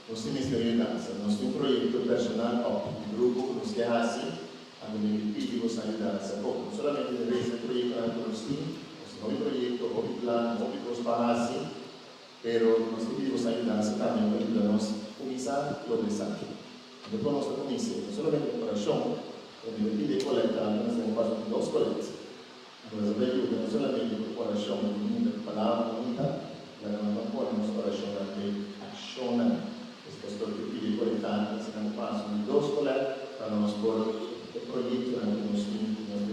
Nós temos que ajudar. Nós temos um projeto personal, um grupo, nos que é assim, onde pedimos ajuda. Não somente de vez em projeto que nós temos, nós projeto, o plano, o que para assim, pero nós pedimos ajuda também para nós começar a progressar. Depois nós começamos, não somente o coração, onde pide coletar, nós temos quase 2 coletas. Mas veio não somente o coração, muita palavra, muita, mas não podemos o coração também aciona. Questo che pide coletar, se non passo di 2 coletas, para nós pôr o projeto que nós temos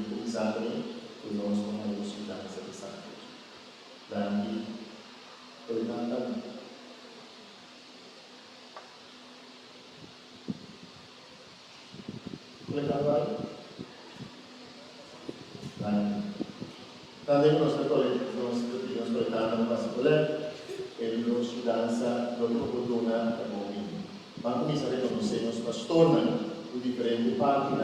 começado, que nós vamos estudar essa questão. Daí, coletando. Coletando aí. Daí, nós coletando no passo coleta, e nós dança, nós oportuna, ma cominciare a conoscere i pastori in differenti parti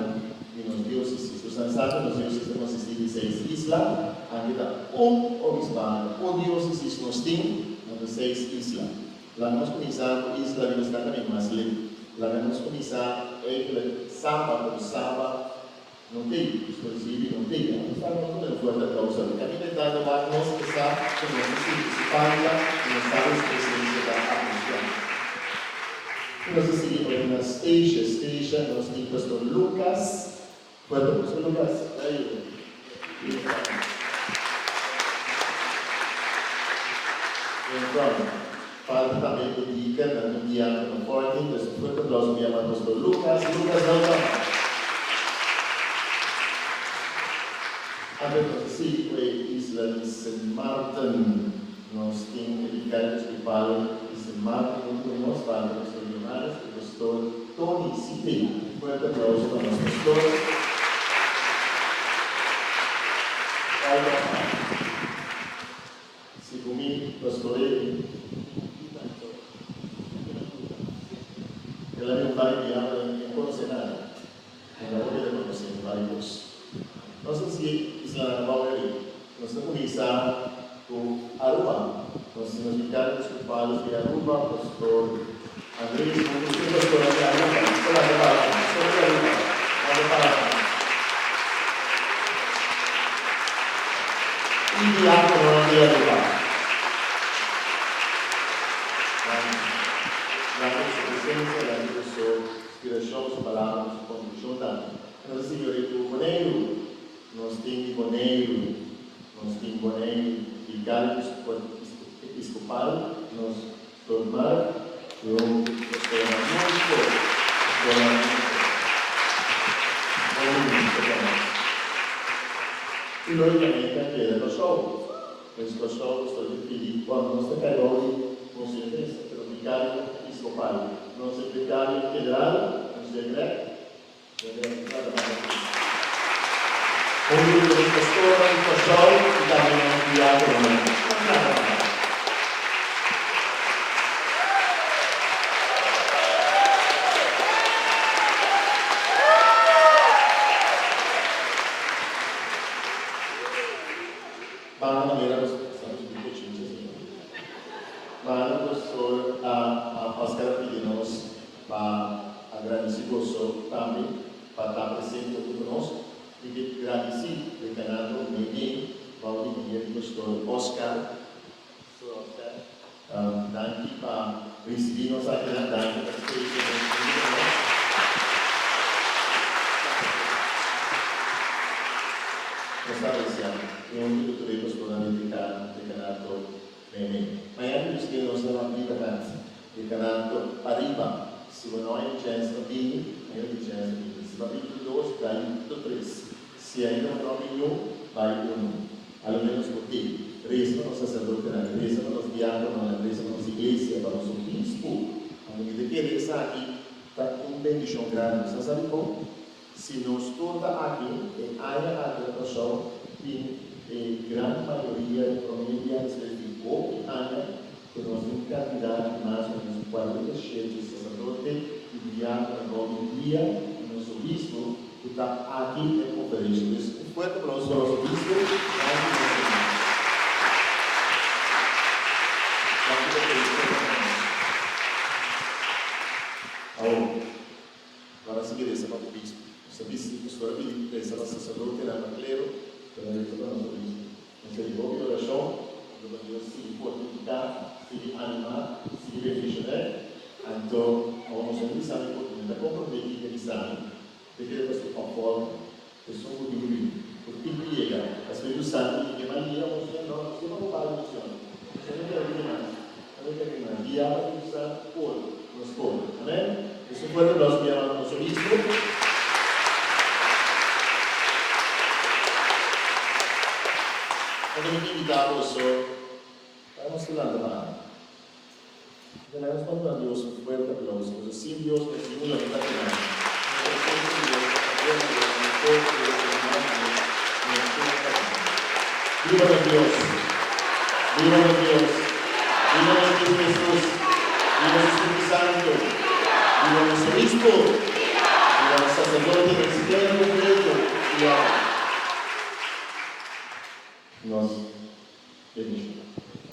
di nostri diocesi. Sostanzialmente, i nostri diocesi sono assistiti in 6 isole, anche da un obispato, un diocesi sono stati in 6 isole. La nostra cominciata isla di Stata di Masli, la nostra cominciata è il sabato, non tem esclusivi, non tem, non stanno tutte le fuori da causa, perché a me dato la nostra sa che non si parla, non sta l'espressione da attenzione. Nós seguimos na Station, nós temos o pastor Lucas. Quando o pastor Lucas? Aí. Então, falta também do dica, no dia no forte, então, quando nós chamamos o pastor Lucas, volta. Abbiamo seguito a isla di St. Martin, nós temos edificados que falam de St. Martin, como nós falamos. Il pastor Tony Siti, un applauso per il nostro pastore. Siccome il pastore che la mia padre mi apre in conoscenza, non la voglio conoscere in vari posti. Non so se Isla Baueri, non sto con Isa, con Aruba, non si notificare sul palo di Aruba, pastor Andrei, non si può scoraggiare, non il diavolo non deve arrivare. La nostra presenza, la nostra ispirazione, su palavra, su condizione, non si vuole più boneiro, non stiamo boneiro, il carico episcopale, non stormare. Io e logicamente anche del Kosovo. Nel Kosovo sto di quando non sta caroli non si interessa per un vicario episcopale, non si è vicario federale, non si è greco, ogni del pastore di Kosovo Italia non è inviato non è. Se nos torna aqui e haya atrapação de grande maioria de famílias de pouco ano, que nós temos candidato mais ou menos 40 chefes de sacerdote e diácono no dia, e nosso bispo que está aqui em conferência. Um forte aplauso para o nosso bispo. Ahora, para seguir essa para o bispo. Sabia-se que história de essa sacerdote era clero, pero ele estava no bispo. Então, ele ouve a oração, quando Deus se fortificar, se animar, se refrigerar. Então, vamos realizar a oportunidade, comprometer que sabe, de que ele vai se conforme, pessoa muito livre, porque ele chega, as pessoas sabem que Maria, você não vai no céu. Você não quer vir mais. Não quer vir mais. E ela tem que estar por nos povos. Amém? Isso foi o nosso dia no nosso bispo. Quando me invitamos, vamos falando lá. Tenemos cuando a Dios un fuerte aplauso. Sin Dios no es ninguna verdad que nada. Viva Dios, viva Dios, viva nuestro Jesús, viva el Espíritu Santo, viva nuestro obispo, viva el sacerdote del cielo completo, y ahora nos bendiga.